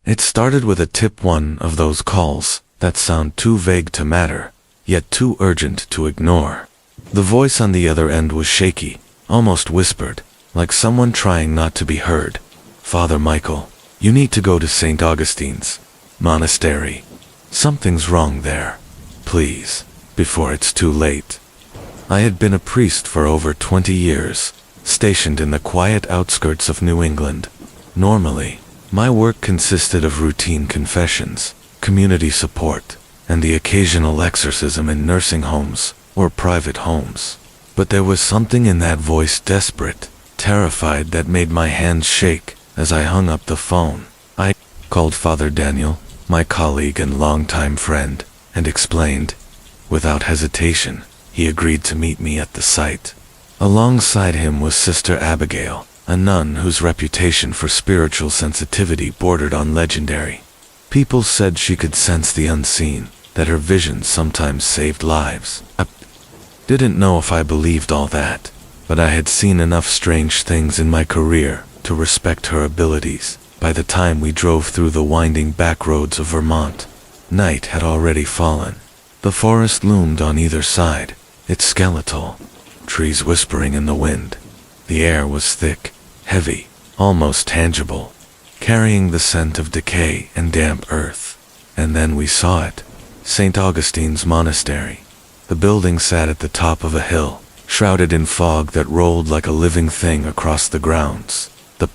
It started with a tip, one of those calls that sound too vague to matter, yet too urgent to ignore. The voice on the other end was shaky, almost whispered, like someone trying not to be heard. "Father Michael, you need to go to St. Augustine's Monastery. Something's wrong there. Please, before it's too late." I had been a priest for over 20 years, stationed in the quiet outskirts of New England. Normally, my work consisted of routine confessions, community support, and the occasional exorcism in nursing homes or private homes. But there was something in that voice, desperate, terrified, that made my hands shake as I hung up the phone. I called Father Daniel, my colleague and longtime friend, and explained. Without hesitation, he agreed to meet me at the site. Alongside him was Sister Abigail, a nun whose reputation for spiritual sensitivity bordered on legendary. People said she could sense the unseen, that her visions sometimes saved lives. I didn't know if I believed all that, but I had seen enough strange things in my career to respect her abilities. By the time we drove through the winding back roads of Vermont, night had already fallen. The forest loomed on either side, its skeletal, trees whispering in the wind. The air was thick, heavy, almost tangible, carrying the scent of decay and damp earth. And then we saw it, St. Augustine's Monastery. The building sat at the top of a hill, shrouded in fog that rolled like a living thing across the grounds. The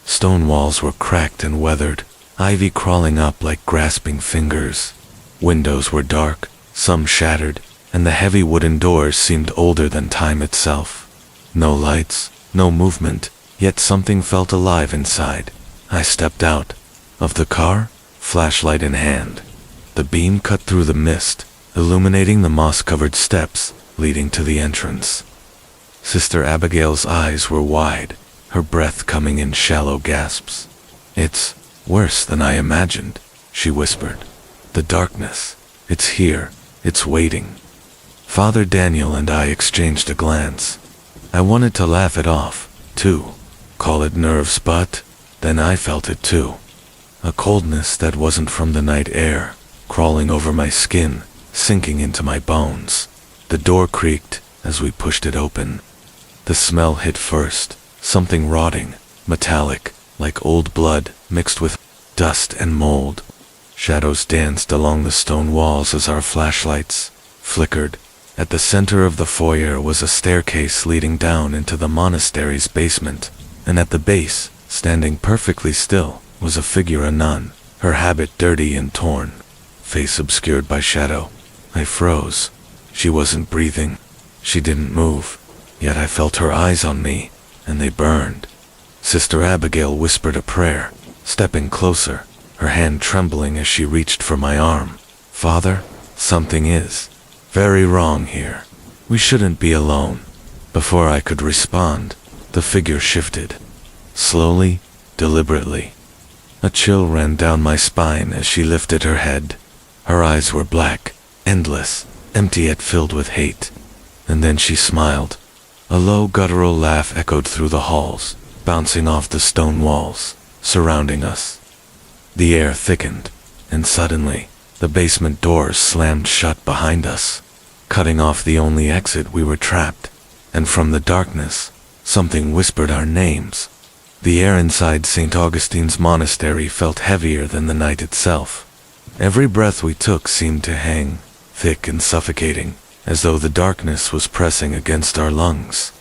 stone walls were cracked and weathered, ivy crawling up like grasping fingers. Windows were dark, some shattered, and the heavy wooden doors seemed older than time itself. No lights, no movement, yet something felt alive inside. I stepped out of the car, flashlight in hand. The beam cut through the mist, illuminating the moss-covered steps leading to the entrance. Sister Abigail's eyes were wide, her breath coming in shallow gasps. "It's worse than I imagined," she whispered. "The darkness, it's here, it's waiting." Father Daniel and I exchanged a glance. I wanted to laugh it off, too, call it nerves, but then I felt it too. A coldness that wasn't from the night air, crawling over my skin, sinking into my bones. The door creaked as we pushed it open. The smell hit first, something rotting, metallic, like old blood mixed with dust and mold. Shadows danced along the stone walls as our flashlights flickered. At the center of the foyer was a staircase leading down into the monastery's basement, and at the base, standing perfectly still, was a figure, a nun, her habit dirty and torn, face obscured by shadow. I froze. She wasn't breathing. She didn't move. Yet I felt her eyes on me, and they burned. Sister Abigail whispered a prayer, stepping closer, her hand trembling as she reached for my arm. "Father, something is very wrong here. We shouldn't be alone." Before I could respond, the figure shifted. Slowly, deliberately. A chill ran down my spine as she lifted her head. Her eyes were black, endless, empty yet filled with hate. And then she smiled. A low guttural laugh echoed through the halls, bouncing off the stone walls, surrounding us. The air thickened, and suddenly, the basement doors slammed shut behind us, cutting off the only exit. We were trapped, and from the darkness, something whispered our names. The air inside St. Augustine's Monastery felt heavier than the night itself. Every breath we took seemed to hang, thick and suffocating, as though the darkness was pressing against our lungs.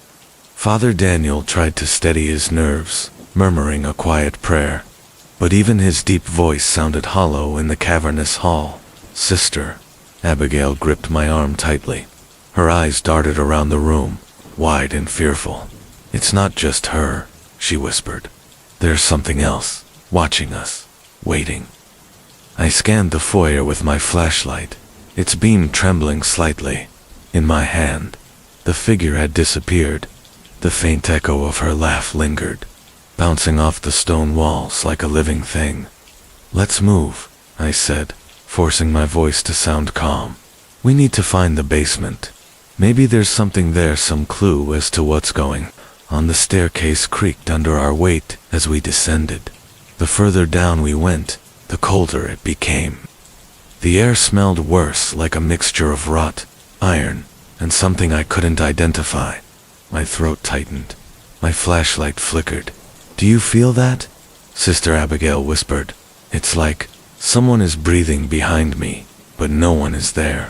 Father Daniel tried to steady his nerves, murmuring a quiet prayer, but even his deep voice sounded hollow in the cavernous hall. Sister Abigail gripped my arm tightly. Her eyes darted around the room, wide and fearful. "It's not just her," she whispered. "There's something else, watching us, waiting." I scanned the foyer with my flashlight, its beam trembling slightly. In my hand, the figure had disappeared. The faint echo of her laugh lingered, bouncing off the stone walls like a living thing. "Let's move," I said, forcing my voice to sound calm. "We need to find the basement. Maybe there's something there, some clue as to what's going on." The staircase creaked under our weight as we descended. The further down we went, the colder it became. The air smelled worse, like a mixture of rot, iron, and something I couldn't identify. My throat tightened. My flashlight flickered. "Do you feel that?" Sister Abigail whispered. "It's like someone is breathing behind me, but no one is there."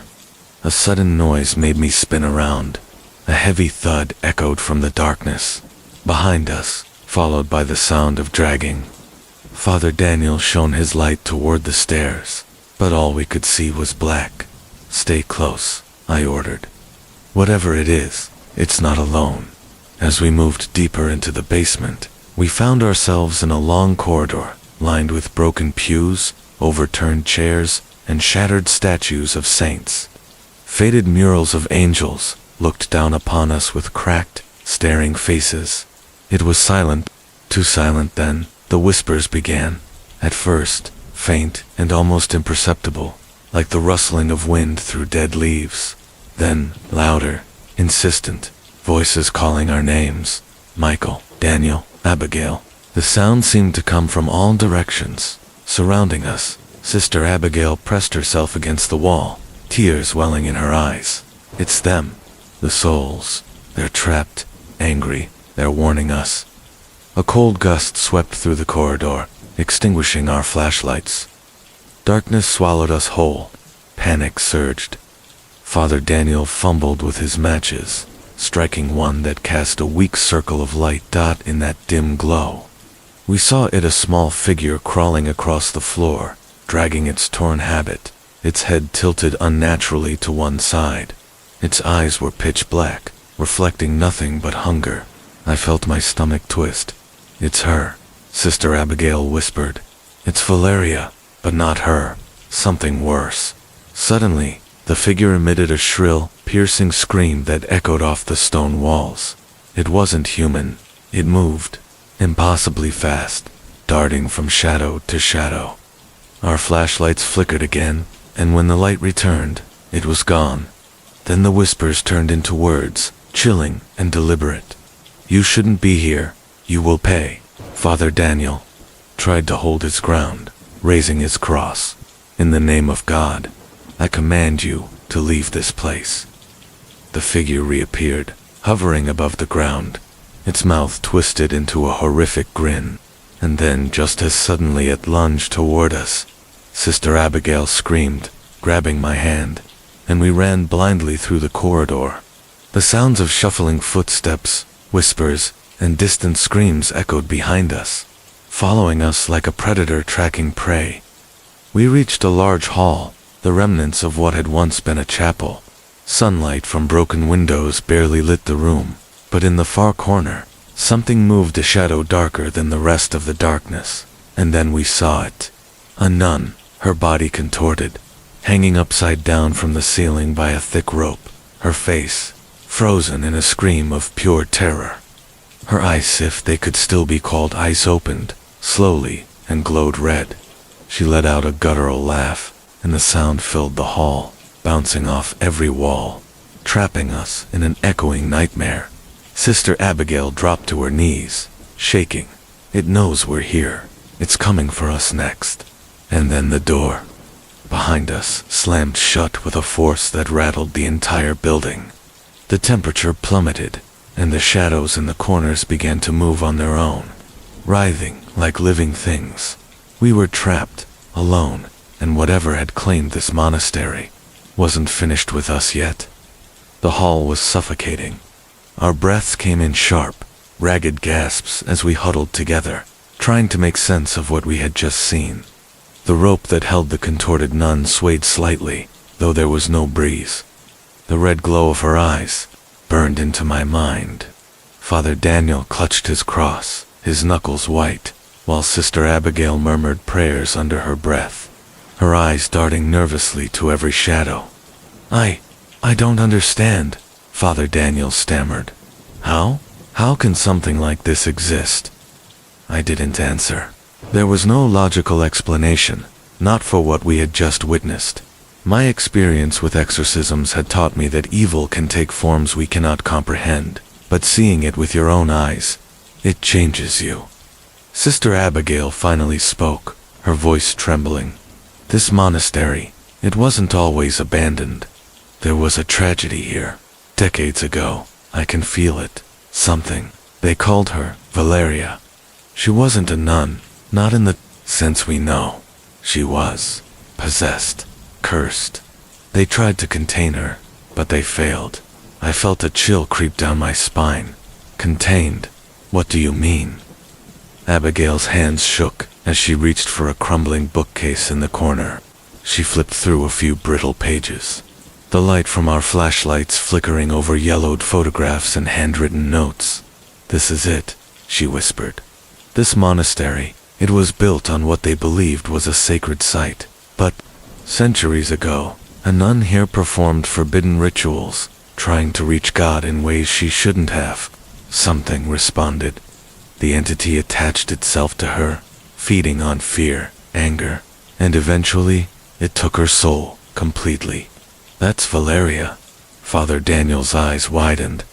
A sudden noise made me spin around. A heavy thud echoed from the darkness behind us, followed by the sound of dragging. Father Daniel shone his light toward the stairs, but all we could see was black. "Stay close," I ordered. "Whatever it is, it's not alone." As we moved deeper into the basement, we found ourselves in a long corridor, lined with broken pews, overturned chairs, and shattered statues of saints. Faded murals of angels looked down upon us with cracked, staring faces. It was silent, too silent then. The whispers began, at first, faint and almost imperceptible, like the rustling of wind through dead leaves. Then, louder, insistent, voices calling our names. Michael, Daniel, Abigail. The sound seemed to come from all directions, surrounding us. Sister Abigail pressed herself against the wall, tears welling in her eyes. "It's them, the souls. They're trapped, angry, they're warning us." A cold gust swept through the corridor, extinguishing our flashlights. Darkness swallowed us whole. Panic surged. Father Daniel fumbled with his matches, striking one that cast a weak circle of light dot in that dim glow. We saw it, a small figure crawling across the floor, dragging its torn habit, its head tilted unnaturally to one side. Its eyes were pitch black, reflecting nothing but hunger. I felt my stomach twist. "It's her," Sister Abigail whispered. "It's Valeria, but not her. Something worse." Suddenly, the figure emitted a shrill, piercing scream that echoed off the stone walls. It wasn't human. It moved, impossibly fast, darting from shadow to shadow. Our flashlights flickered again, and when the light returned, it was gone. Then the whispers turned into words, chilling and deliberate. "You shouldn't be here. You will pay." Father Daniel tried to hold his ground, raising his cross. "In the name of God, I command you to leave this place." The figure reappeared, hovering above the ground, its mouth twisted into a horrific grin, and then just as suddenly it lunged toward us. Sister Abigail screamed, grabbing my hand, and we ran blindly through the corridor. The sounds of shuffling footsteps, whispers, and distant screams echoed behind us, following us like a predator tracking prey. We reached a large hall, the remnants of what had once been a chapel. Sunlight from broken windows barely lit the room, but in the far corner, something moved, a shadow darker than the rest of the darkness. And then we saw it. A nun, her body contorted, hanging upside down from the ceiling by a thick rope, her face frozen in a scream of pure terror. Her eyes, if they could still be called eyes, opened, slowly, and glowed red. She let out a guttural laugh, and the sound filled the hall, bouncing off every wall, trapping us in an echoing nightmare. Sister Abigail dropped to her knees, shaking. "It knows we're here. It's coming for us next." And then the door behind us slammed shut with a force that rattled the entire building. The temperature plummeted, and the shadows in the corners began to move on their own, writhing like living things. We were trapped, alone, and whatever had claimed this monastery wasn't finished with us yet. The hall was suffocating. Our breaths came in sharp, ragged gasps as we huddled together, trying to make sense of what we had just seen. The rope that held the contorted nun swayed slightly, though there was no breeze. The red glow of her eyes burned into my mind. Father Daniel clutched his cross, his knuckles white, while Sister Abigail murmured prayers under her breath, her eyes darting nervously to every shadow. I don't understand," Father Daniel stammered. How can something like this exist?" I didn't answer. There was no logical explanation, not for what we had just witnessed. My experience with exorcisms had taught me that evil can take forms we cannot comprehend, but seeing it with your own eyes, it changes you. Sister Abigail finally spoke, her voice trembling. This monastery, it wasn't always abandoned. There was a tragedy here. Decades ago, I can feel it. Something. They called her Valeria. She wasn't a nun, not in the sense we know. She was possessed, cursed. They tried to contain her, but they failed. I felt a chill creep down my spine. Contained? What do you mean? Abigail's hands shook as she reached for a crumbling bookcase in the corner. She flipped through a few brittle pages. The light from our flashlights flickering over yellowed photographs and handwritten notes. This is it, she whispered. This monastery, it was built on what they believed was a sacred site. But, centuries ago, a nun here performed forbidden rituals, trying to reach God in ways she shouldn't have. Something responded. The entity attached itself to her, feeding on fear, anger, and eventually, it took her soul, completely. That's Valeria. Father Daniel's eyes widened.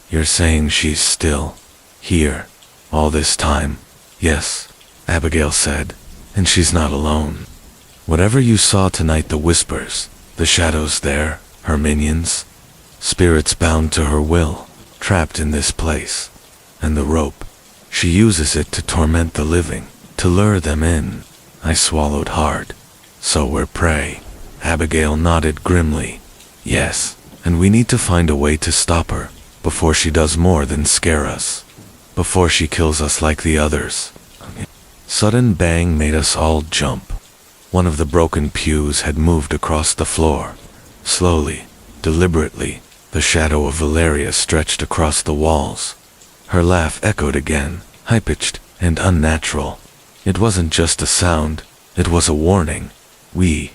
You're saying she's still here, all this time? Yes, Abigail said, and she's not alone. Whatever you saw tonight, the whispers, the shadows there, her minions, spirits bound to her will, trapped in this place. And the rope, she uses it to torment the living, to lure them in. I swallowed hard. So we're prey. Abigail nodded grimly. Yes, and we need to find a way to stop her, before she does more than scare us. Before she kills us like the others. Sudden bang made us all jump. One of the broken pews had moved across the floor. Slowly, deliberately, the shadow of Valeria stretched across the walls. Her laugh echoed again, high-pitched and unnatural. It wasn't just a sound, it was a warning. We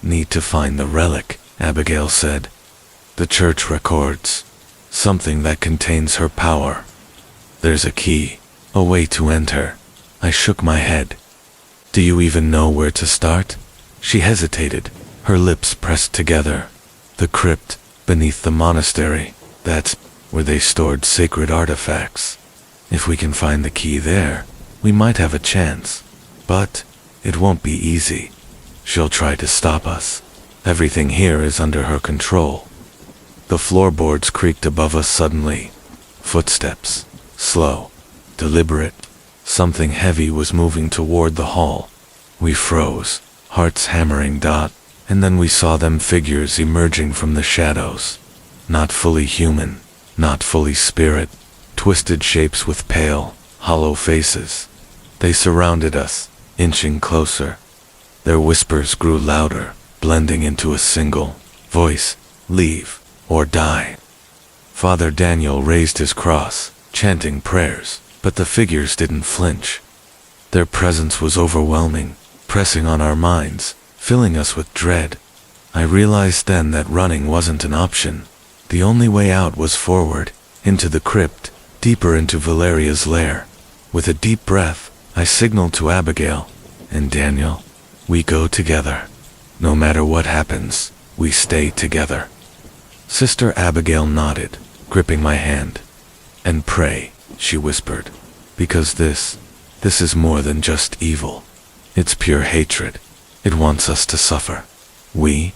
need to find the relic, Abigail said. The church records. Something that contains her power. There's a key, a way to enter. I shook my head. Do you even know where to start? She hesitated, her lips pressed together. The crypt, beneath the monastery, that's where they stored sacred artifacts. If we can find the key there, we might have a chance. But it won't be easy. She'll try to stop us. Everything here is under her control. The floorboards creaked above us suddenly. Footsteps. Slow. Deliberate. Something heavy was moving toward the hall. We froze, hearts hammering. And then we saw them figures emerging from the shadows. Not fully human, not fully spirit. Twisted shapes with pale, hollow faces. They surrounded us, inching closer. Their whispers grew louder, blending into a single voice. Leave, or die. Father Daniel raised his cross, chanting prayers, but the figures didn't flinch. Their presence was overwhelming, pressing on our minds, filling us with dread. I realized then that running wasn't an option. The only way out was forward, into the crypt, deeper into Valeria's lair. With a deep breath, I signaled to Abigail and Daniel. We go together. No matter what happens, we stay together. Sister Abigail nodded, gripping my hand. And pray, she whispered, because this is more than just evil. It's pure hatred. It wants us to suffer. We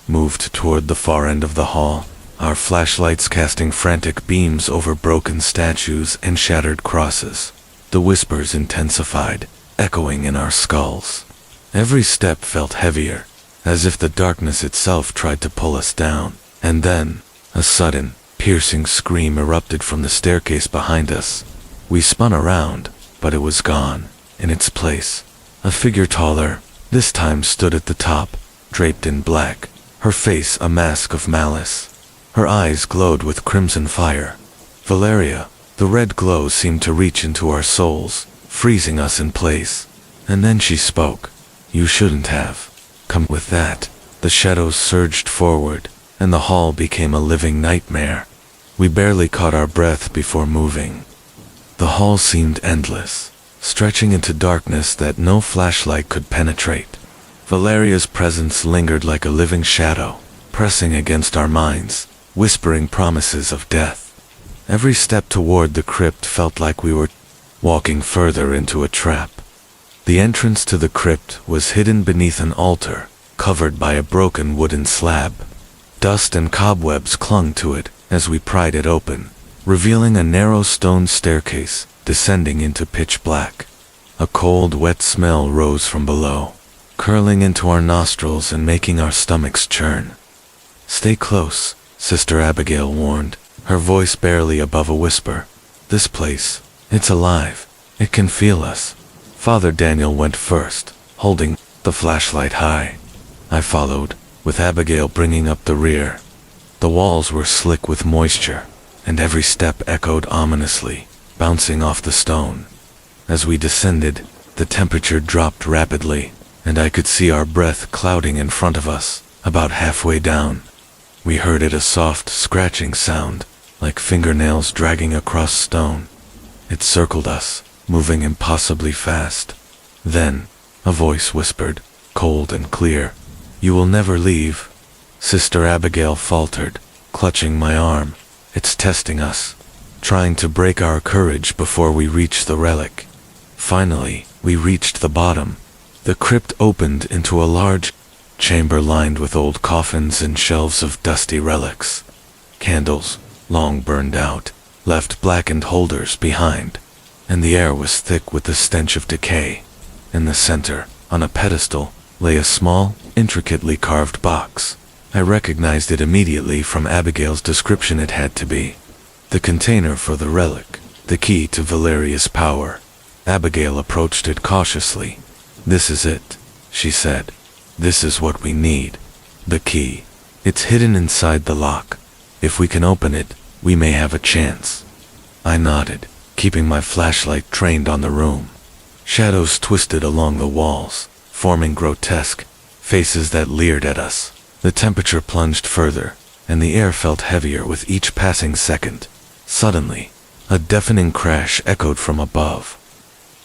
moved toward the far end of the hall, our flashlights casting frantic beams over broken statues and shattered crosses. The whispers intensified, echoing in our skulls. Every step felt heavier, as if the darkness itself tried to pull us down. And then, a sudden, piercing scream erupted from the staircase behind us. We spun around, but it was gone. In its place, a figure taller, this time stood at the top, draped in black, her face a mask of malice. Her eyes glowed with crimson fire. Valeria, the red glow seemed to reach into our souls, freezing us in place. And then she spoke. You shouldn't have come. With that, the shadows surged forward, and the hall became a living nightmare. We barely caught our breath before moving. The hall seemed endless, stretching into darkness that no flashlight could penetrate. Valeria's presence lingered like a living shadow, pressing against our minds, whispering promises of death. Every step toward the crypt felt like we were walking further into a trap. The entrance to the crypt was hidden beneath an altar, covered by a broken wooden slab. Dust and cobwebs clung to it as we pried it open, revealing a narrow stone staircase descending into pitch black. A cold, wet smell rose from below, curling into our nostrils and making our stomachs churn. "Stay close," Sister Abigail warned, her voice barely above a whisper. "This place, it's alive. It can feel us." Father Daniel went first, holding the flashlight high. I followed, with Abigail bringing up the rear. The walls were slick with moisture, and every step echoed ominously, bouncing off the stone. As we descended, the temperature dropped rapidly, and I could see our breath clouding in front of us, about halfway down. We heard it a soft, scratching sound, like fingernails dragging across stone. It circled us, moving impossibly fast. Then, a voice whispered, cold and clear, "You will never leave." Sister Abigail faltered, clutching my arm. "It's testing us, trying to break our courage before we reach the relic." Finally, we reached the bottom. The crypt opened into a large chamber lined with old coffins and shelves of dusty relics. Candles, long burned out, left blackened holders behind, and the air was thick with the stench of decay. In the center, on a pedestal, lay a small, intricately carved box. I recognized it immediately from Abigail's description. It had to be the container for the relic, the key to Valeria's power. Abigail approached it cautiously. "This is it," she said. "This is what we need. The key. It's hidden inside the lock. If we can open it, we may have a chance." I nodded, keeping my flashlight trained on the room. Shadows twisted along the walls, forming grotesque faces that leered at us. The temperature plunged further, and the air felt heavier with each passing second. Suddenly, a deafening crash echoed from above.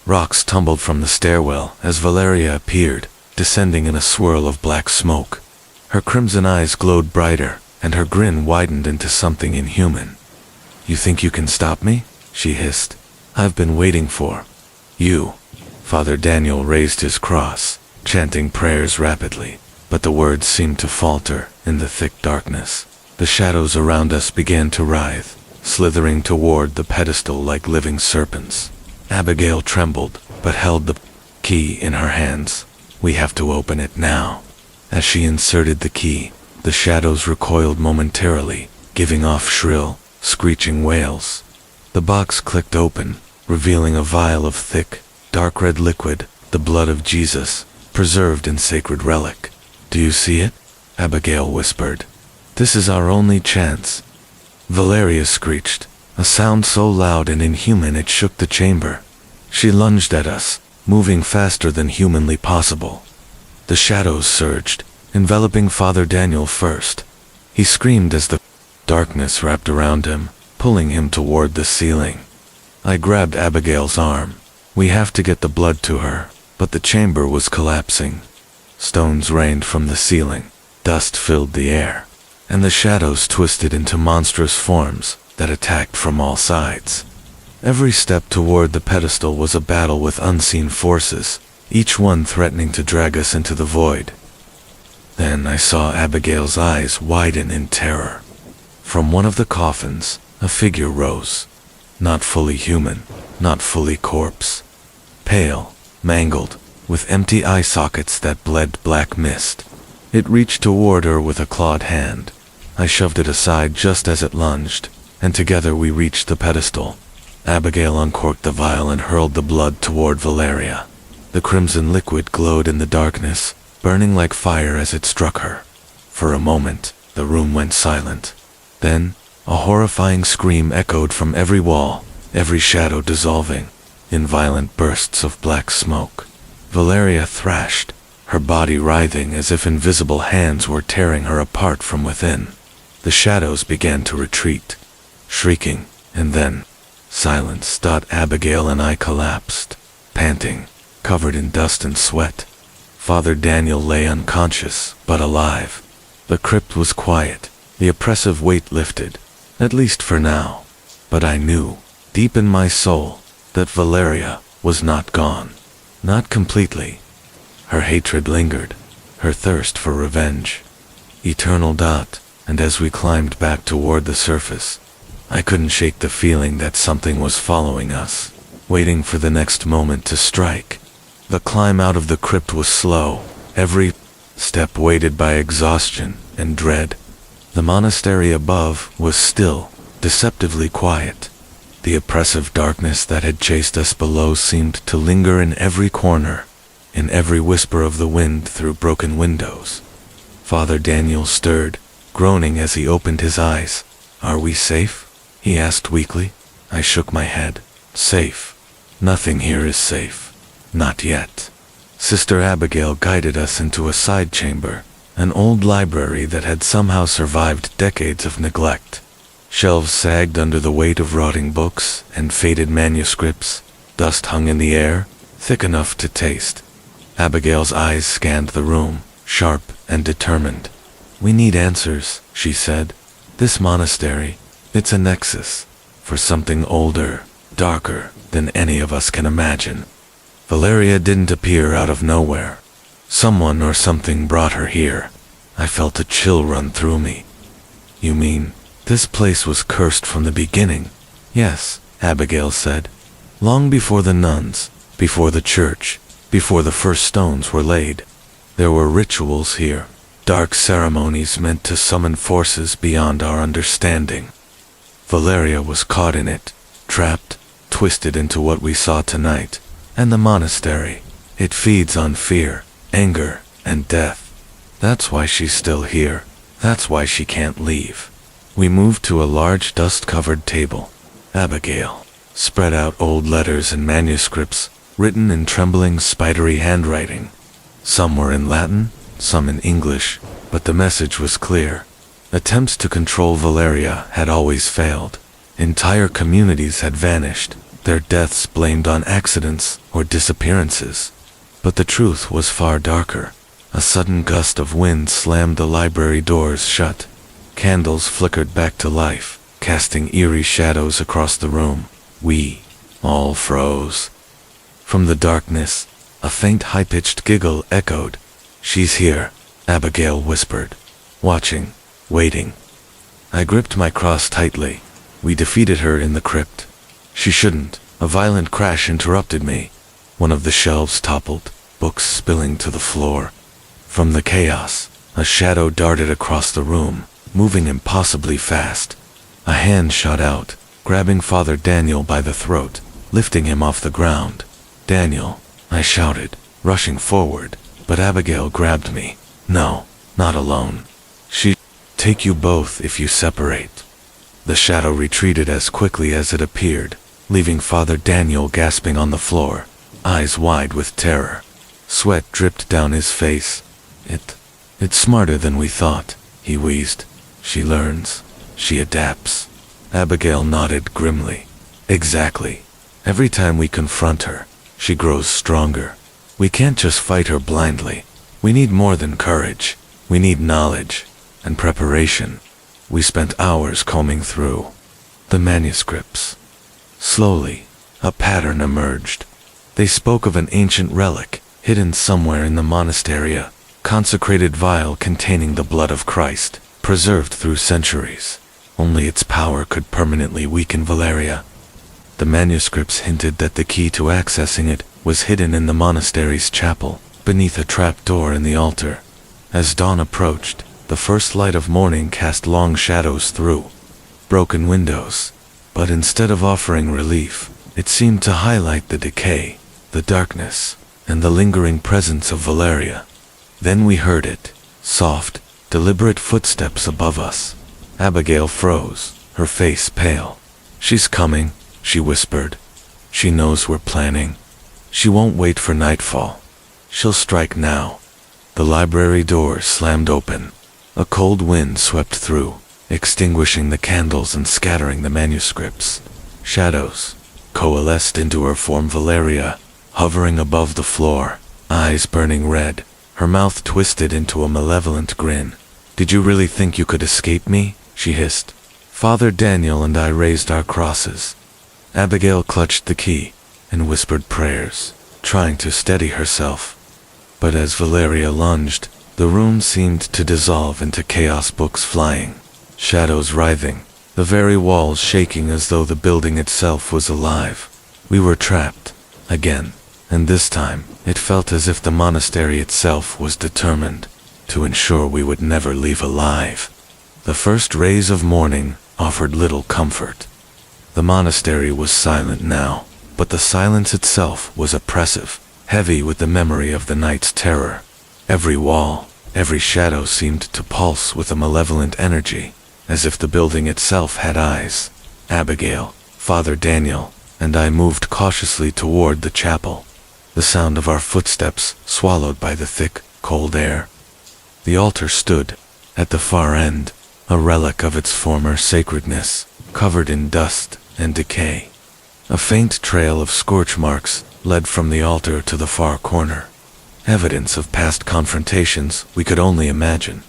Rocks tumbled from the stairwell as Valeria appeared, descending in a swirl of black smoke. Her crimson eyes glowed brighter, and her grin widened into something inhuman. "You think you can stop me?" she hissed. "I've been waiting for you." Father Daniel raised his cross, chanting prayers rapidly, but the words seemed to falter in the thick darkness. The shadows around us began to writhe, slithering toward the pedestal like living serpents. Abigail trembled, but held the key in her hands. "We have to open it now." As she inserted the key, the shadows recoiled momentarily, giving off shrill, screeching wails. The box clicked open, revealing a vial of thick, dark red liquid, the blood of Jesus, preserved in sacred relic. "Do you see it?" Abigail whispered. "This is our only chance." Valeria screeched, a sound so loud and inhuman it shook the chamber. She lunged at us, moving faster than humanly possible. The shadows surged, enveloping Father Daniel first. He screamed as the darkness wrapped around him, pulling him toward the ceiling. I grabbed Abigail's arm. "We have to get the blood to her." But the chamber was collapsing. Stones rained from the ceiling, dust filled the air, and the shadows twisted into monstrous forms that attacked from all sides. Every step toward the pedestal was a battle with unseen forces, each one threatening to drag us into the void. Then I saw Abigail's eyes widen in terror. From one of the coffins, a figure rose. Not fully human, not fully corpse. Pale, mangled, with empty eye sockets that bled black mist. It reached toward her with a clawed hand. I shoved it aside just as it lunged, and together we reached the pedestal. Abigail uncorked the vial and hurled the blood toward Valeria. The crimson liquid glowed in the darkness, burning like fire as it struck her. For a moment, the room went silent. Then, a horrifying scream echoed from every wall, every shadow dissolving in violent bursts of black smoke. Valeria thrashed, her body writhing as if invisible hands were tearing her apart from within. The shadows began to retreat, shrieking, and then silence. Abigail and I collapsed, panting, covered in dust and sweat. Father Daniel lay unconscious, but alive. The crypt was quiet, the oppressive weight lifted, at least for now. But I knew, deep in my soul, that Valeria was not gone. Not completely. Her hatred lingered, her thirst for revenge. Eternal dot, and as we climbed back toward the surface, I couldn't shake the feeling that something was following us, waiting for the next moment to strike. The climb out of the crypt was slow, every step weighted by exhaustion and dread. The monastery above was still, deceptively quiet. The oppressive darkness that had chased us below seemed to linger in every corner, in every whisper of the wind through broken windows. Father Daniel stirred, groaning as he opened his eyes. "Are we safe?" he asked weakly. I shook my head. "Safe? Nothing here is safe. Not yet." Sister Abigail guided us into a side chamber, an old library that had somehow survived decades of neglect. Shelves sagged under the weight of rotting books and faded manuscripts. Dust hung in the air, thick enough to taste. Abigail's eyes scanned the room, sharp and determined. "We need answers," she said. "This monastery, it's a nexus for something older, darker than any of us can imagine." Valeria didn't appear out of nowhere. Someone or something brought her here. I felt a chill run through me. "You mean, this place was cursed from the beginning?" "Yes," Abigail said. "Long before the nuns, before the church, before the first stones were laid. There were rituals here, dark ceremonies meant to summon forces beyond our understanding. Valeria was caught in it, trapped, twisted into what we saw tonight. And the monastery, it feeds on fear, anger, and death. That's why she's still here. That's why she can't leave." We moved to a large dust-covered table. Abigail spread out old letters and manuscripts, written in trembling, spidery handwriting. Some were in Latin, some in English, but the message was clear. Attempts to control Valeria had always failed. Entire communities had vanished, their deaths blamed on accidents or disappearances. But the truth was far darker. A sudden gust of wind slammed the library doors shut. Candles flickered back to life, casting eerie shadows across the room. We all froze. From the darkness, a faint high-pitched giggle echoed. "She's here," Abigail whispered. "Watching, waiting." I gripped my cross tightly. We defeated her in the crypt. She shouldn't. A violent crash interrupted me. One of the shelves toppled, books spilling to the floor. From the chaos, a shadow darted across the room, moving impossibly fast. A hand shot out, grabbing Father Daniel by the throat, lifting him off the ground. "Daniel," I shouted, rushing forward, but Abigail grabbed me. "No, not alone. She'll take you both if you separate." The shadow retreated as quickly as it appeared, leaving Father Daniel gasping on the floor, eyes wide with terror. Sweat dripped down his face. It's smarter than we thought," he wheezed. "She learns. She adapts." Abigail nodded grimly. "Exactly. Every time we confront her, she grows stronger. We can't just fight her blindly. We need more than courage. We need knowledge and preparation." We spent hours combing through the manuscripts. Slowly, a pattern emerged. They spoke of an ancient relic, hidden somewhere in the monastery, a consecrated vial containing the blood of Christ, preserved through centuries. Only its power could permanently weaken Valeria. The manuscripts hinted that the key to accessing it was hidden in the monastery's chapel, beneath a trap door in the altar. As dawn approached, the first light of morning cast long shadows through broken windows. But instead of offering relief, it seemed to highlight the decay, the darkness, and the lingering presence of Valeria. Then we heard it, soft, deliberate footsteps above us. Abigail froze, her face pale. "She's coming," she whispered. "She knows we're planning. She won't wait for nightfall. She'll strike now." The library door slammed open. A cold wind swept through, extinguishing the candles and scattering the manuscripts. Shadows coalesced into her form, Valeria, hovering above the floor, eyes burning red, her mouth twisted into a malevolent grin. "Did you really think you could escape me?" she hissed. Father Daniel and I raised our crosses. Abigail clutched the key, and whispered prayers, trying to steady herself. But as Valeria lunged, the room seemed to dissolve into chaos, books flying, shadows writhing, the very walls shaking as though the building itself was alive. We were trapped, again, and this time, it felt as if the monastery itself was determined to ensure we would never leave alive. The first rays of morning offered little comfort. The monastery was silent now, but the silence itself was oppressive, heavy with the memory of the night's terror. Every wall, every shadow seemed to pulse with a malevolent energy, as if the building itself had eyes. Abigail, Father Daniel, and I moved cautiously toward the chapel, the sound of our footsteps swallowed by the thick, cold air. The altar stood, at the far end, a relic of its former sacredness, covered in dust and decay. A faint trail of scorch marks led from the altar to the far corner, evidence of past confrontations we could only imagine.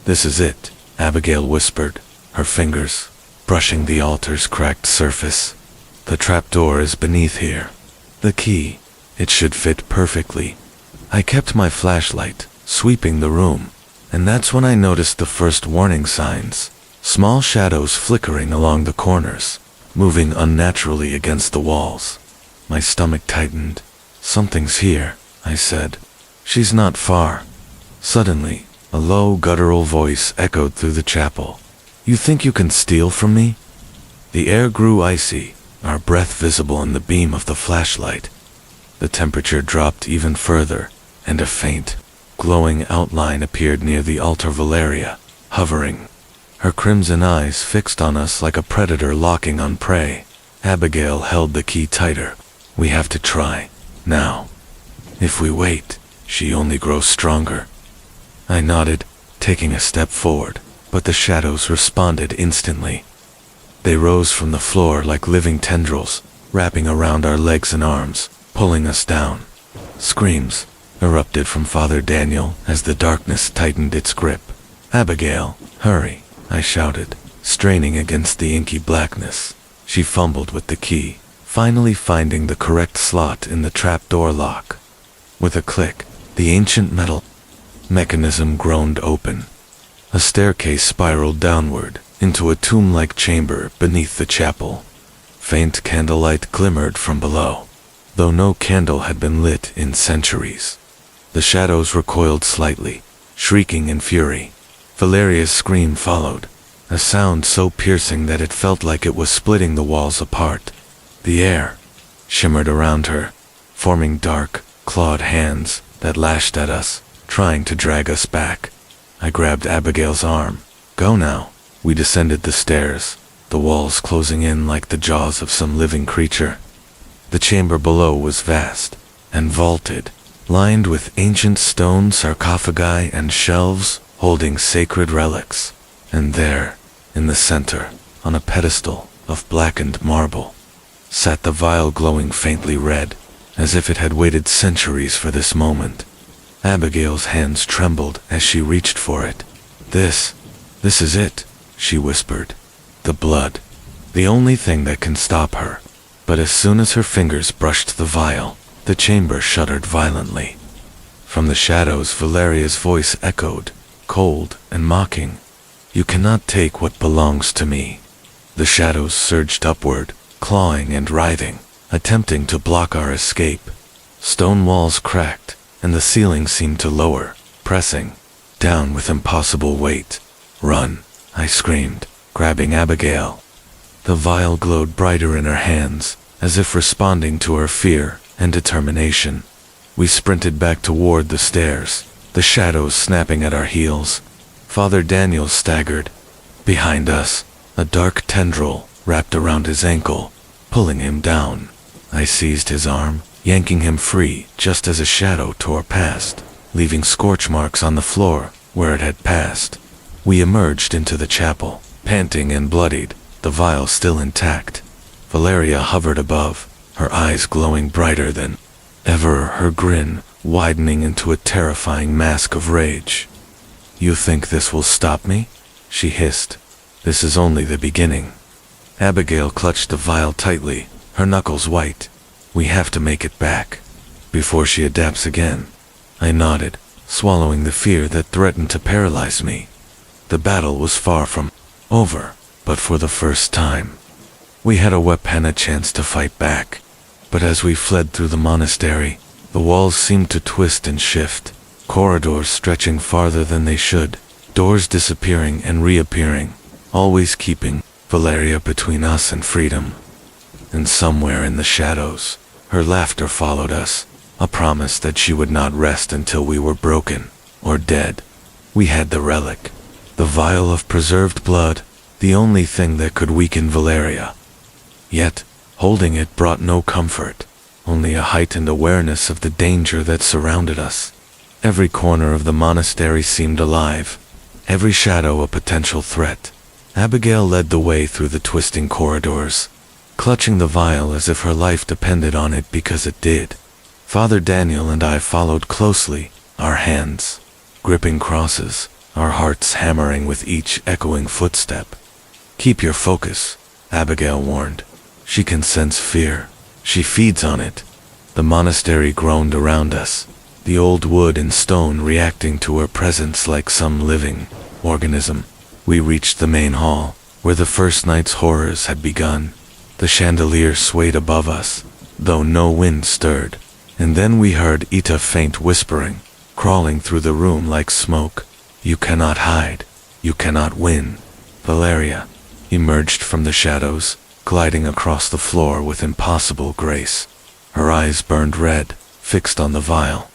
"This is it," Abigail whispered, her fingers brushing the altar's cracked surface. "The trapdoor is beneath here. The key, it should fit perfectly." I kept my flashlight, sweeping the room, and that's when I noticed the first warning signs. Small shadows flickering along the corners, moving unnaturally against the walls. My stomach tightened. "Something's here," I said. "She's not far." Suddenly, a low guttural voice echoed through the chapel. "You think you can steal from me?" The air grew icy, our breath visible in the beam of the flashlight. The temperature dropped even further, and a faint, glowing outline appeared near the altar. Valeria, hovering, her crimson eyes fixed on us like a predator locking on prey. Abigail held the key tighter. "We have to try, now. If we wait, she only grows stronger." I nodded, taking a step forward, but the shadows responded instantly. They rose from the floor like living tendrils, wrapping around our legs and arms, pulling us down. Screams erupted from Father Daniel as the darkness tightened its grip. "Abigail, hurry," I shouted, straining against the inky blackness. She fumbled with the key, finally finding the correct slot in the trapdoor lock. With a click, the ancient metal mechanism groaned open. A staircase spiraled downward into a tomb-like chamber beneath the chapel. Faint candlelight glimmered from below, though no candle had been lit in centuries. The shadows recoiled slightly, shrieking in fury. Valeria's scream followed, a sound so piercing that it felt like it was splitting the walls apart. The air shimmered around her, forming dark, clawed hands that lashed at us, trying to drag us back. I grabbed Abigail's arm. "Go now." We descended the stairs, the walls closing in like the jaws of some living creature. The chamber below was vast and vaulted, lined with ancient stone sarcophagi and shelves holding sacred relics. And there, in the center, on a pedestal of blackened marble, sat the vial glowing faintly red, as if it had waited centuries for this moment. Abigail's hands trembled as she reached for it. This is it," she whispered. "The blood, the only thing that can stop her." But as soon as her fingers brushed the vial, the chamber shuddered violently. From the shadows, Valeria's voice echoed, cold and mocking. "You cannot take what belongs to me." The shadows surged upward, clawing and writhing, attempting to block our escape. Stone walls cracked, and the ceiling seemed to lower, pressing down with impossible weight. "Run," I screamed, grabbing Abigail. The vial glowed brighter in her hands, as if responding to her fear and determination. We sprinted back toward the stairs, the shadows snapping at our heels. Father Daniel staggered. Behind us, a dark tendril wrapped around his ankle, pulling him down. I seized his arm, yanking him free just as a shadow tore past, leaving scorch marks on the floor where it had passed. We emerged into the chapel, panting and bloodied, the vial still intact. Valeria hovered above, her eyes glowing brighter than ever, her grin widening into a terrifying mask of rage. "You think this will stop me?" she hissed. "This is only the beginning." Abigail clutched the vial tightly, her knuckles white. We have to make it back, before she adapts again. I nodded, swallowing the fear that threatened to paralyze me. The battle was far from over, but for the first time, we had a weapon, a chance to fight back. But as we fled through the monastery, the walls seemed to twist and shift, corridors stretching farther than they should, doors disappearing and reappearing, always keeping Valeria between us and freedom. And somewhere in the shadows, her laughter followed us, a promise that she would not rest until we were broken or dead. We had the relic, the vial of preserved blood, the only thing that could weaken Valeria. Yet, holding it brought no comfort, only a heightened awareness of the danger that surrounded us. Every corner of the monastery seemed alive, every shadow a potential threat. Abigail led the way through the twisting corridors, clutching the vial as if her life depended on it, because it did. Father Daniel and I followed closely, our hands gripping crosses, our hearts hammering with each echoing footstep. "Keep your focus," Abigail warned. "She can sense fear. She feeds on it." The monastery groaned around us, the old wood and stone reacting to her presence like some living organism. We reached the main hall, where the first night's horrors had begun. The chandelier swayed above us, though no wind stirred. And then we heard Ita faint whispering, crawling through the room like smoke. "You cannot hide. You cannot win." Valeria emerged from the shadows, gliding across the floor with impossible grace. Her eyes burned red, fixed on the vial.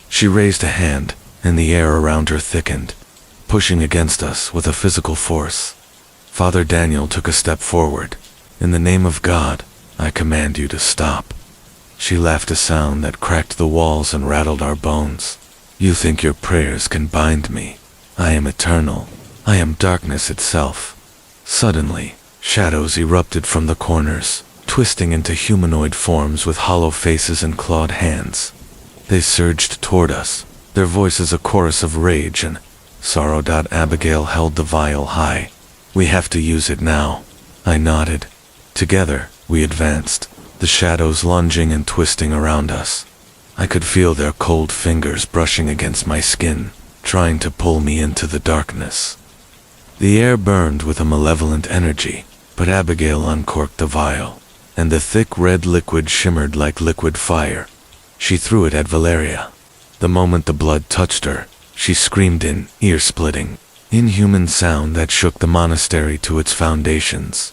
She raised a hand, and the air around her thickened, pushing against us with a physical force. Father Daniel took a step forward. "In the name of God, I command you to stop." She laughed, a sound that cracked the walls and rattled our bones. "You think your prayers can bind me? I am eternal. I am darkness itself." Suddenly, shadows erupted from the corners, twisting into humanoid forms with hollow faces and clawed hands. They surged toward us, their voices a chorus of rage and sorrow. Abigail held the vial high. "We have to use it now." I nodded. Together, we advanced, the shadows lunging and twisting around us. I could feel their cold fingers brushing against my skin, trying to pull me into the darkness. The air burned with a malevolent energy, but Abigail uncorked the vial, and the thick red liquid shimmered like liquid fire. She threw it at Valeria. The moment the blood touched her, she screamed in ear-splitting, inhuman sound that shook the monastery to its foundations.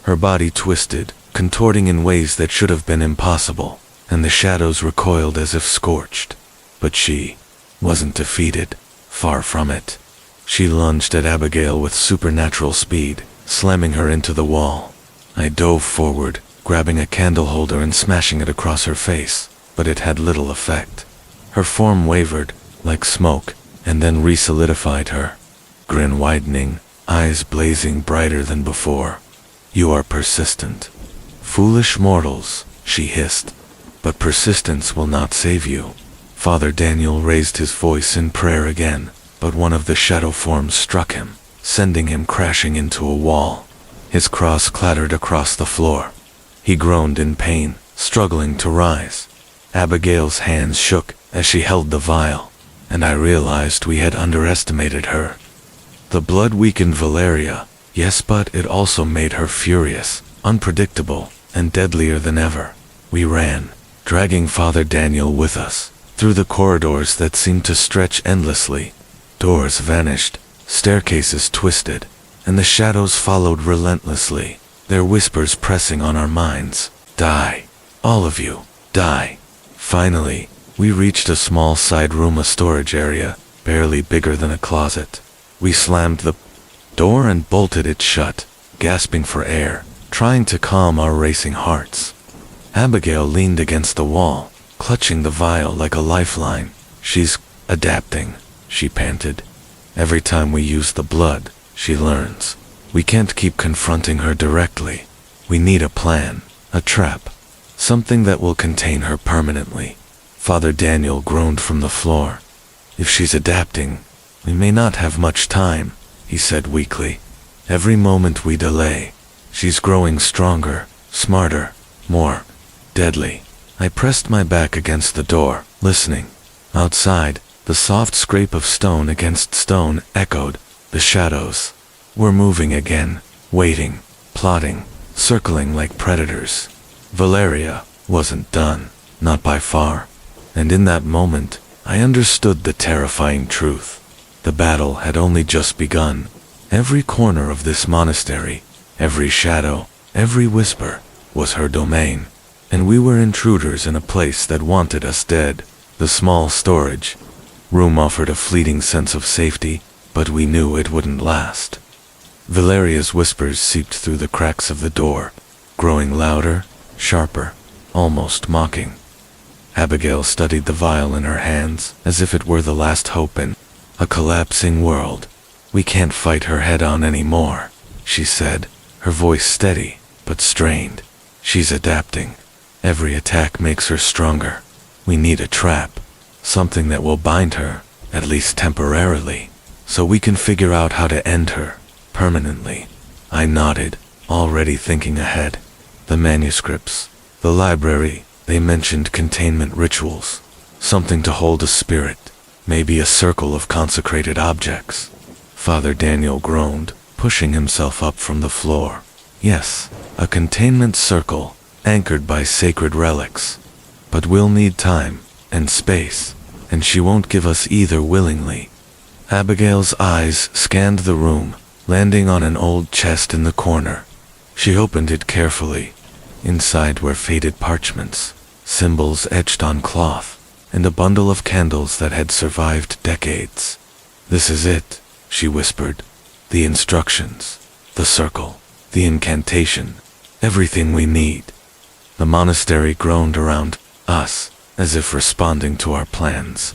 Her body twisted, contorting in ways that should have been impossible, and the shadows recoiled as if scorched. But she wasn't defeated. Far from it. She lunged at Abigail with supernatural speed, slamming her into the wall. I dove forward, grabbing a candle holder and smashing it across her face, but it had little effect. Her form wavered, like smoke, and then re-solidified her, grin widening, eyes blazing brighter than before. "You are persistent. Foolish mortals," she hissed. "But persistence will not save you." Father Daniel raised his voice in prayer again, but one of the shadow forms struck him, sending him crashing into a wall. His cross clattered across the floor. He groaned in pain, struggling to rise. Abigail's hands shook as she held the vial, and I realized we had underestimated her. The blood weakened Valeria, yes, but it also made her furious, unpredictable, and deadlier than ever. We ran, dragging Father Daniel with us, through the corridors that seemed to stretch endlessly. Doors vanished, staircases twisted, and the shadows followed relentlessly, their whispers pressing on our minds. "Die. All of you, die." Finally, we reached a small side room, a storage area, barely bigger than a closet. We slammed the door and bolted it shut, gasping for air, trying to calm our racing hearts. Abigail leaned against the wall, clutching the vial like a lifeline. "She's adapting," she panted. "Every time we use the blood, she learns. We can't keep confronting her directly. We need a plan, a trap, something that will contain her permanently." Father Daniel groaned from the floor. "If she's adapting, we may not have much time," he said weakly. "Every moment we delay, she's growing stronger, smarter, more deadly." I pressed my back against the door, listening. Outside, the soft scrape of stone against stone echoed. The shadows were moving again, waiting, plotting, circling like predators. Valeria wasn't done, not by far. And in that moment, I understood the terrifying truth. The battle had only just begun. Every corner of this monastery, every shadow, every whisper, was her domain. And we were intruders in a place that wanted us dead. The small storage room offered a fleeting sense of safety, but we knew it wouldn't last. Valeria's whispers seeped through the cracks of the door, growing louder, sharper, almost mocking. Abigail studied the vial in her hands, as if it were the last hope in a collapsing world. "We can't fight her head-on anymore," she said, her voice steady, but strained. "She's adapting. Every attack makes her stronger. We need a trap, something that will bind her, at least temporarily, so we can figure out how to end her, permanently." I nodded, already thinking ahead. The manuscripts, the library, they mentioned containment rituals, something to hold a spirit, maybe a circle of consecrated objects. Father Daniel groaned, pushing himself up from the floor. Yes, a containment circle, anchored by sacred relics. But we'll need time, and space, and she won't give us either willingly. Abigail's eyes scanned the room, landing on an old chest in the corner. She opened it carefully. Inside were faded parchments, symbols etched on cloth, and a bundle of candles that had survived decades. "This is it," she whispered. "The instructions, the circle, the incantation, everything we need." The monastery groaned around us, as if responding to our plans.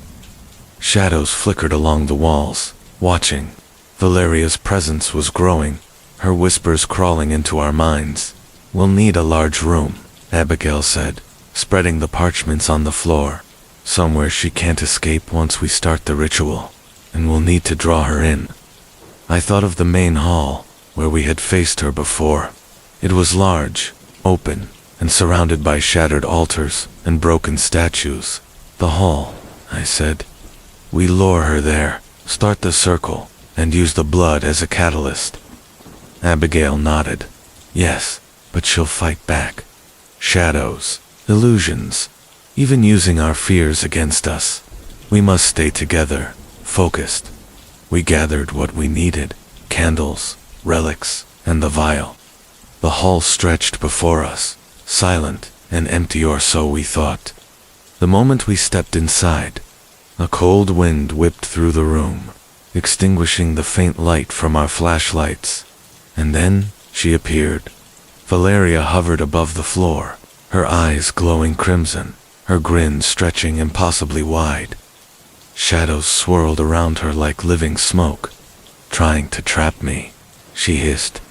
Shadows flickered along the walls, watching. Valeria's presence was growing, her whispers crawling into our minds. "We'll need a large room," Abigail said, spreading the parchments on the floor. "Somewhere she can't escape once we start the ritual, and we'll need to draw her in." I thought of the main hall, where we had faced her before. It was large, open, and surrounded by shattered altars and broken statues. "The hall," I said. "We lure her there, start the circle, and use the blood as a catalyst." Abigail nodded. "Yes, but she'll fight back. Shadows, illusions, even using our fears against us. We must stay together, focused." We gathered what we needed: candles, relics, and the vial. The hall stretched before us, silent and empty, or so we thought. The moment we stepped inside, a cold wind whipped through the room, extinguishing the faint light from our flashlights. And then she appeared. Valeria hovered above the floor, her eyes glowing crimson, her grin stretching impossibly wide. Shadows swirled around her like living smoke. "Trying to trap me," she hissed.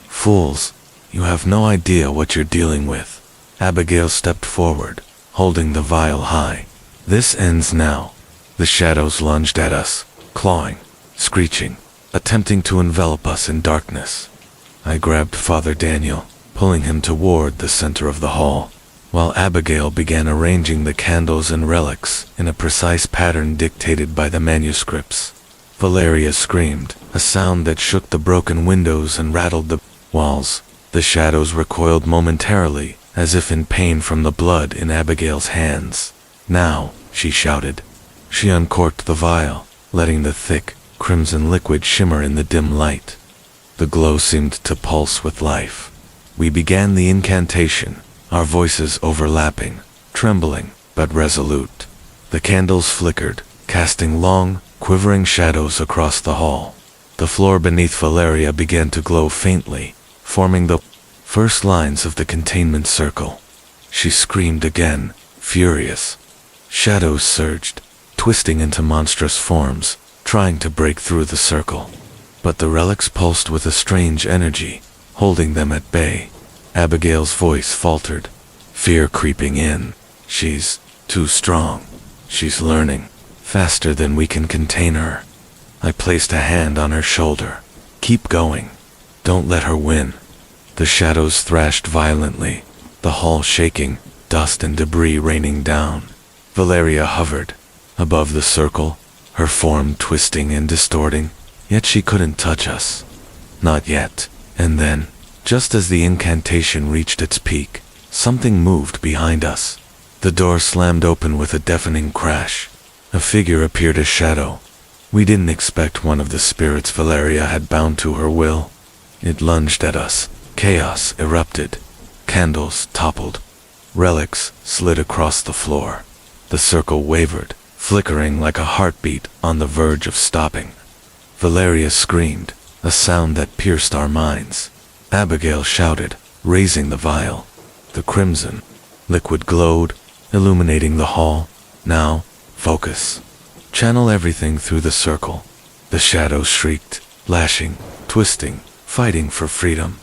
"Fools, you have no idea what you're dealing with." Abigail stepped forward, holding the vial high. "This ends now." The shadows lunged at us, clawing, screeching, attempting to envelop us in darkness. I grabbed Father Daniel, pulling him toward the center of the hall, while Abigail began arranging the candles and relics in a precise pattern dictated by the manuscripts. Valeria screamed, a sound that shook the broken windows and rattled the walls. The shadows recoiled momentarily, as if in pain from the blood in Abigail's hands. "Now," she shouted. She uncorked the vial, letting the thick, crimson liquid shimmer in the dim light. The glow seemed to pulse with life. We began the incantation, our voices overlapping, trembling, but resolute. The candles flickered, casting long, quivering shadows across the hall. The floor beneath Valeria began to glow faintly, forming the first lines of the containment circle. She screamed again, furious. Shadows surged, twisting into monstrous forms, trying to break through the circle. But the relics pulsed with a strange energy, holding them at bay. Abigail's voice faltered, fear creeping in. "She's too strong. She's learning, faster than we can contain her." I placed a hand on her shoulder. "Keep going. Don't let her win." The shadows thrashed violently, the hall shaking, dust and debris raining down. Valeria hovered above the circle, her form twisting and distorting, yet she couldn't touch us. Not yet. And then, just as the incantation reached its peak, something moved behind us. The door slammed open with a deafening crash. A figure appeared as shadow. We didn't expect one of the spirits Valeria had bound to her will. It lunged at us. Chaos erupted. Candles toppled. Relics slid across the floor. The circle wavered, flickering like a heartbeat on the verge of stopping. Valeria screamed, a sound that pierced our minds. Abigail shouted, raising the vial. The crimson liquid glowed, illuminating the hall. Now, focus. Channel everything through the circle. The shadows shrieked, lashing, twisting, fighting for freedom.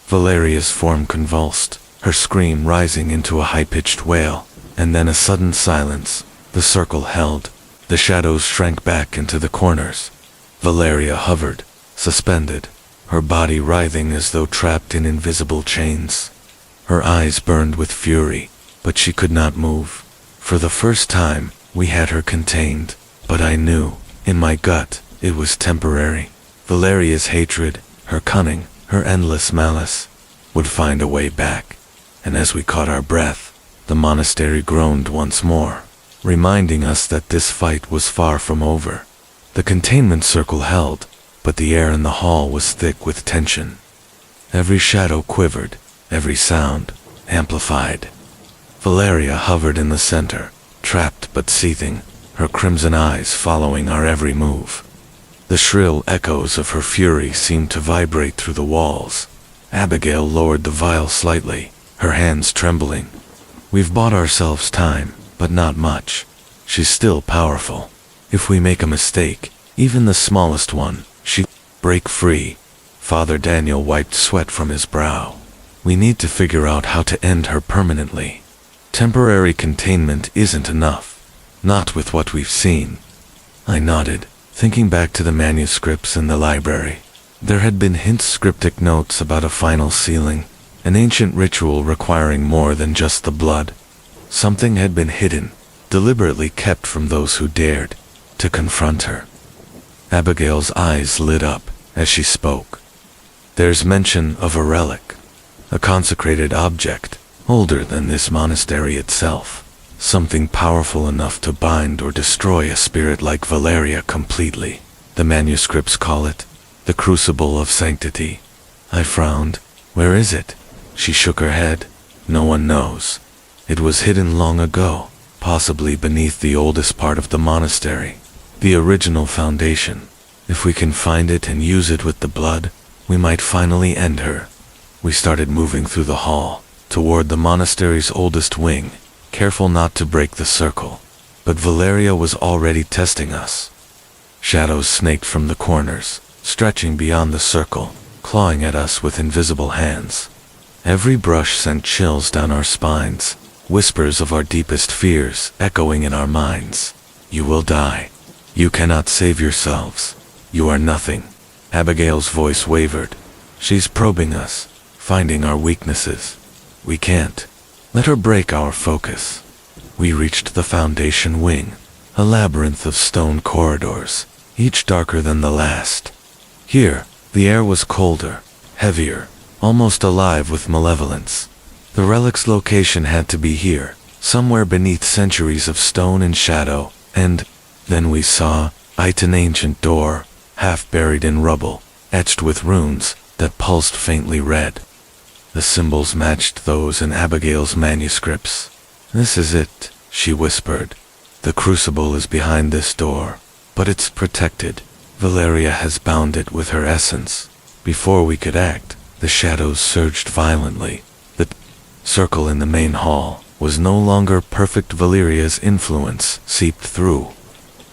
Valeria's form convulsed, her scream rising into a high-pitched wail, and then a sudden silence. The circle held. The shadows shrank back into the corners. Valeria hovered, suspended, her body writhing as though trapped in invisible chains. Her eyes burned with fury, but she could not move. For the first time, we had her contained, but I knew, in my gut, it was temporary. Valeria's hatred, her cunning, her endless malice, would find a way back. And as we caught our breath, the monastery groaned once more, reminding us that this fight was far from over. The containment circle held, but the air in the hall was thick with tension. Every shadow quivered, every sound amplified. Valeria hovered in the center, trapped but seething, her crimson eyes following our every move. The shrill echoes of her fury seemed to vibrate through the walls. Abigail lowered the vial slightly, her hands trembling. We've bought ourselves time, but not much. She's still powerful. If we make a mistake, even the smallest one, she'll break free. Father Daniel wiped sweat from his brow. We need to figure out how to end her permanently. Temporary containment isn't enough. Not with what we've seen. I nodded, thinking back to the manuscripts in the library. There had been cryptic notes about a final sealing, an ancient ritual requiring more than just the blood. Something had been hidden, deliberately kept from those who dared to confront her. Abigail's eyes lit up as she spoke. There's mention of a relic, a consecrated object, older than this monastery itself. Something powerful enough to bind or destroy a spirit like Valeria completely. The manuscripts call it the Crucible of Sanctity. I frowned. Where is it? She shook her head. No one knows. It was hidden long ago, possibly beneath the oldest part of the monastery, the original foundation. If we can find it and use it with the blood, we might finally end her. We started moving through the hall, toward the monastery's oldest wing, careful not to break the circle. But Valeria was already testing us. Shadows snaked from the corners, stretching beyond the circle, clawing at us with invisible hands. Every brush sent chills down our spines, whispers of our deepest fears echoing in our minds. You will die. You cannot save yourselves. You are nothing. Abigail's voice wavered. She's probing us, finding our weaknesses. We can't let her break our focus. We reached the foundation wing, a labyrinth of stone corridors, each darker than the last. Here, the air was colder, heavier, almost alive with malevolence. The relic's location had to be here, somewhere beneath centuries of stone and shadow, and then we saw an ancient door, half buried in rubble, etched with runes that pulsed faintly red. The symbols matched those in Abigail's manuscripts. This is it, she whispered. The crucible is behind this door, but it's protected. Valeria has bound it with her essence. Before we could act, the shadows surged violently. The circle in the main hall was no longer perfect. Valeria's influence seeped through.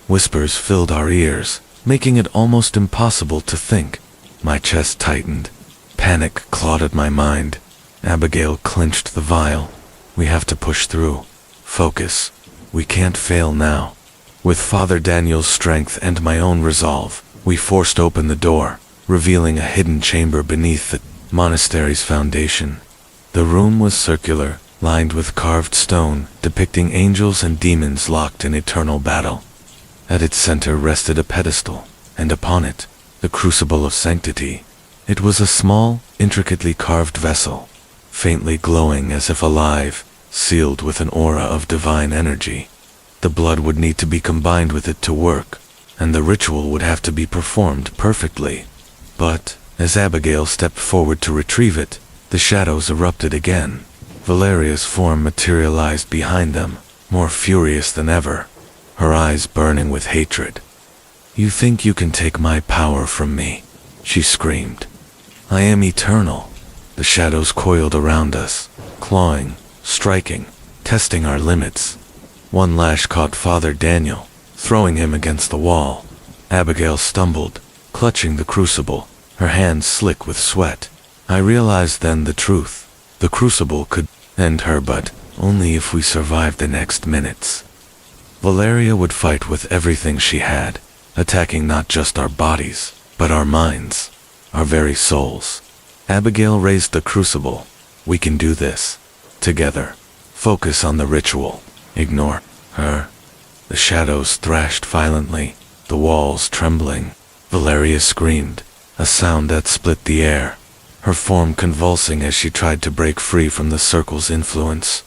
Whispers filled our ears, making it almost impossible to think. My chest tightened. Panic clawed at my mind. Abigail clenched the vial. We have to push through. Focus. We can't fail now. With Father Daniel's strength and my own resolve, we forced open the door, revealing a hidden chamber beneath the monastery's foundation. The room was circular, lined with carved stone, depicting angels and demons locked in eternal battle. At its center rested a pedestal, and upon it, the crucible of sanctity. It was a small, intricately carved vessel, faintly glowing as if alive, sealed with an aura of divine energy. The blood would need to be combined with it to work, and the ritual would have to be performed perfectly. But, as Abigail stepped forward to retrieve it, the shadows erupted again. Valeria's form materialized behind them, more furious than ever, her eyes burning with hatred. "You think you can take my power from me?" she screamed. "I am eternal." The shadows coiled around us, clawing, striking, testing our limits. One lash caught Father Daniel, throwing him against the wall. Abigail stumbled, clutching the crucible, her hands slick with sweat. I realized then the truth. The crucible could end her, but only if we survived the next minutes. Valeria would fight with everything she had, attacking not just our bodies, but our minds, our very souls. Abigail raised the crucible. "We can do this. Together. Focus on the ritual. Ignore her." The shadows thrashed violently, the walls trembling. Valeria screamed, a sound that split the air, her form convulsing as she tried to break free from the circle's influence.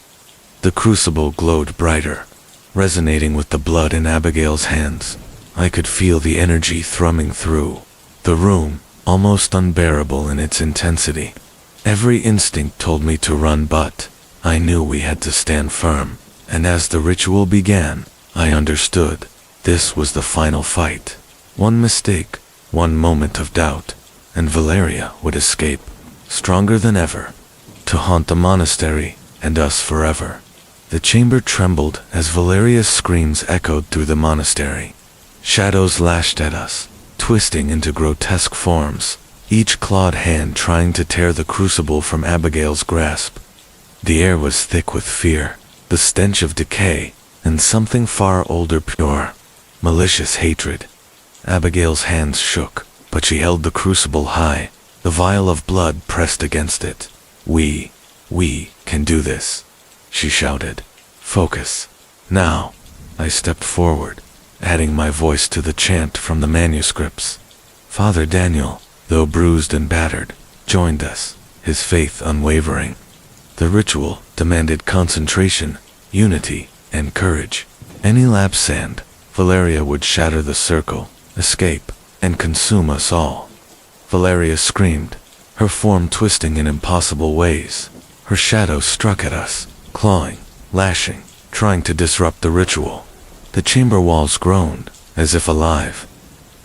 The crucible glowed brighter, resonating with the blood in Abigail's hands. I could feel the energy thrumming through the room, almost unbearable in its intensity. Every instinct told me to run, but I knew we had to stand firm. And as the ritual began, I understood. This was the final fight. One mistake, one moment of doubt, and Valeria would escape, stronger than ever, to haunt the monastery and us forever. The chamber trembled as Valeria's screams echoed through the monastery. Shadows lashed at us, twisting into grotesque forms, each clawed hand trying to tear the crucible from Abigail's grasp. The air was thick with fear, the stench of decay, and something far older, pure, malicious hatred. Abigail's hands shook, but she held the crucible high, the vial of blood pressed against it. We can do this," she shouted. "Focus. Now." I stepped forward, adding my voice to the chant from the manuscripts. Father Daniel, though bruised and battered, joined us, his faith unwavering. The ritual demanded concentration, unity, and courage. Any lapse and Valeria would shatter the circle, escape, and consume us all. Valeria screamed, her form twisting in impossible ways. Her shadow struck at us, clawing, lashing, trying to disrupt the ritual. The chamber walls groaned, as if alive,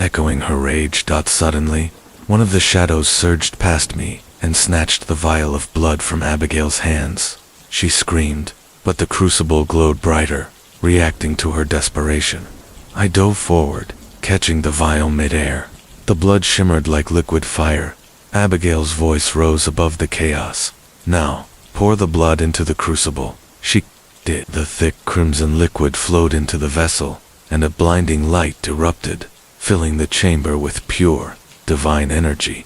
echoing her rage. Suddenly, one of the shadows surged past me and snatched the vial of blood from Abigail's hands. She screamed, but the crucible glowed brighter, reacting to her desperation. I dove forward, catching the vial mid-air. The blood shimmered like liquid fire. Abigail's voice rose above the chaos. "Now, pour the blood into the crucible." She did. The thick crimson liquid flowed into the vessel, and a blinding light erupted, filling the chamber with pure, divine energy.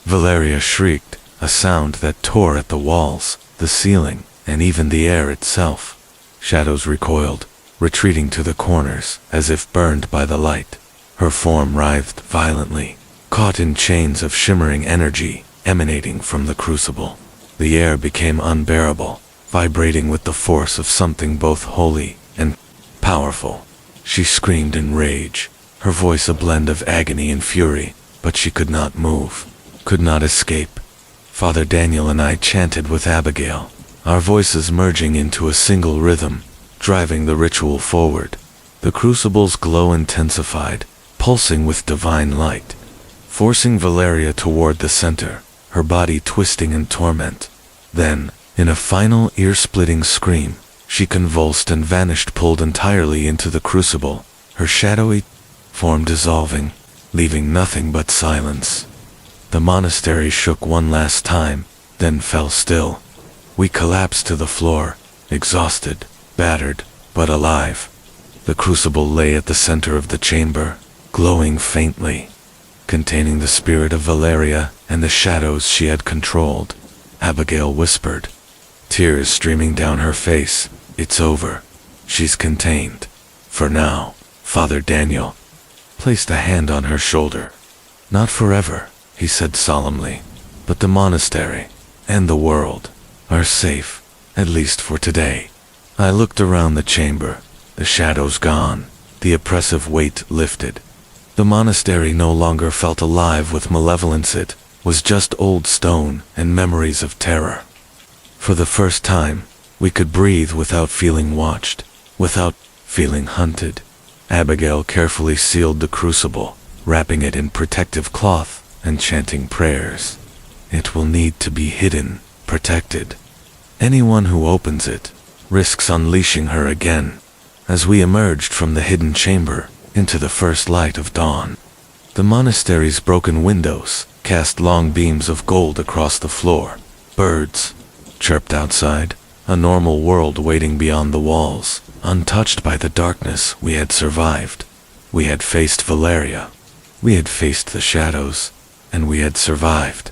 Valeria shrieked, a sound that tore at the walls, the ceiling, and even the air itself. Shadows recoiled, retreating to the corners, as if burned by the light. Her form writhed violently, caught in chains of shimmering energy emanating from the crucible. The air became unbearable, vibrating with the force of something both holy and powerful. She screamed in rage, her voice a blend of agony and fury, but she could not move, could not escape. Father Daniel and I chanted with Abigail, our voices merging into a single rhythm, driving the ritual forward. The crucible's glow intensified, pulsing with divine light, forcing Valeria toward the center, her body twisting in torment. Then, in a final ear-splitting scream, she convulsed and vanished, pulled entirely into the crucible, her shadowy form dissolving, leaving nothing but silence. The monastery shook one last time, then fell still. We collapsed to the floor, exhausted, battered, but alive. The crucible lay at the center of the chamber, glowing faintly, containing the spirit of Valeria and the shadows she had controlled. Abigail whispered, tears streaming down her face. It's over. She's contained. For now. Father Daniel placed a hand on her shoulder. Not forever, he said solemnly, but the monastery and the world are safe, at least for today. I looked around the chamber, the shadows gone, the oppressive weight lifted. The monastery no longer felt alive with malevolence. It was just old stone and memories of terror. For the first time, we could breathe without feeling watched, without feeling hunted. Abigail carefully sealed the crucible, wrapping it in protective cloth and chanting prayers. It will need to be hidden, protected. Anyone who opens it risks unleashing her again. As we emerged from the hidden chamber into the first light of dawn, the monastery's broken windows cast long beams of gold across the floor. Birds chirped outside, a normal world waiting beyond the walls, untouched by the darkness. We had survived. We had faced Valeria. We had faced the shadows, and we had survived.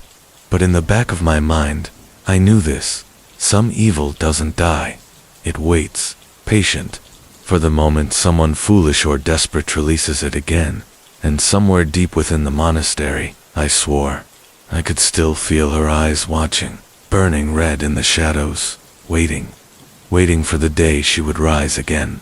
But in the back of my mind, I knew this. Some evil doesn't die. It waits, patient, for the moment someone foolish or desperate releases it again. And somewhere deep within the monastery, I swore, I could still feel her eyes watching, burning red in the shadows, waiting for the day she would rise again.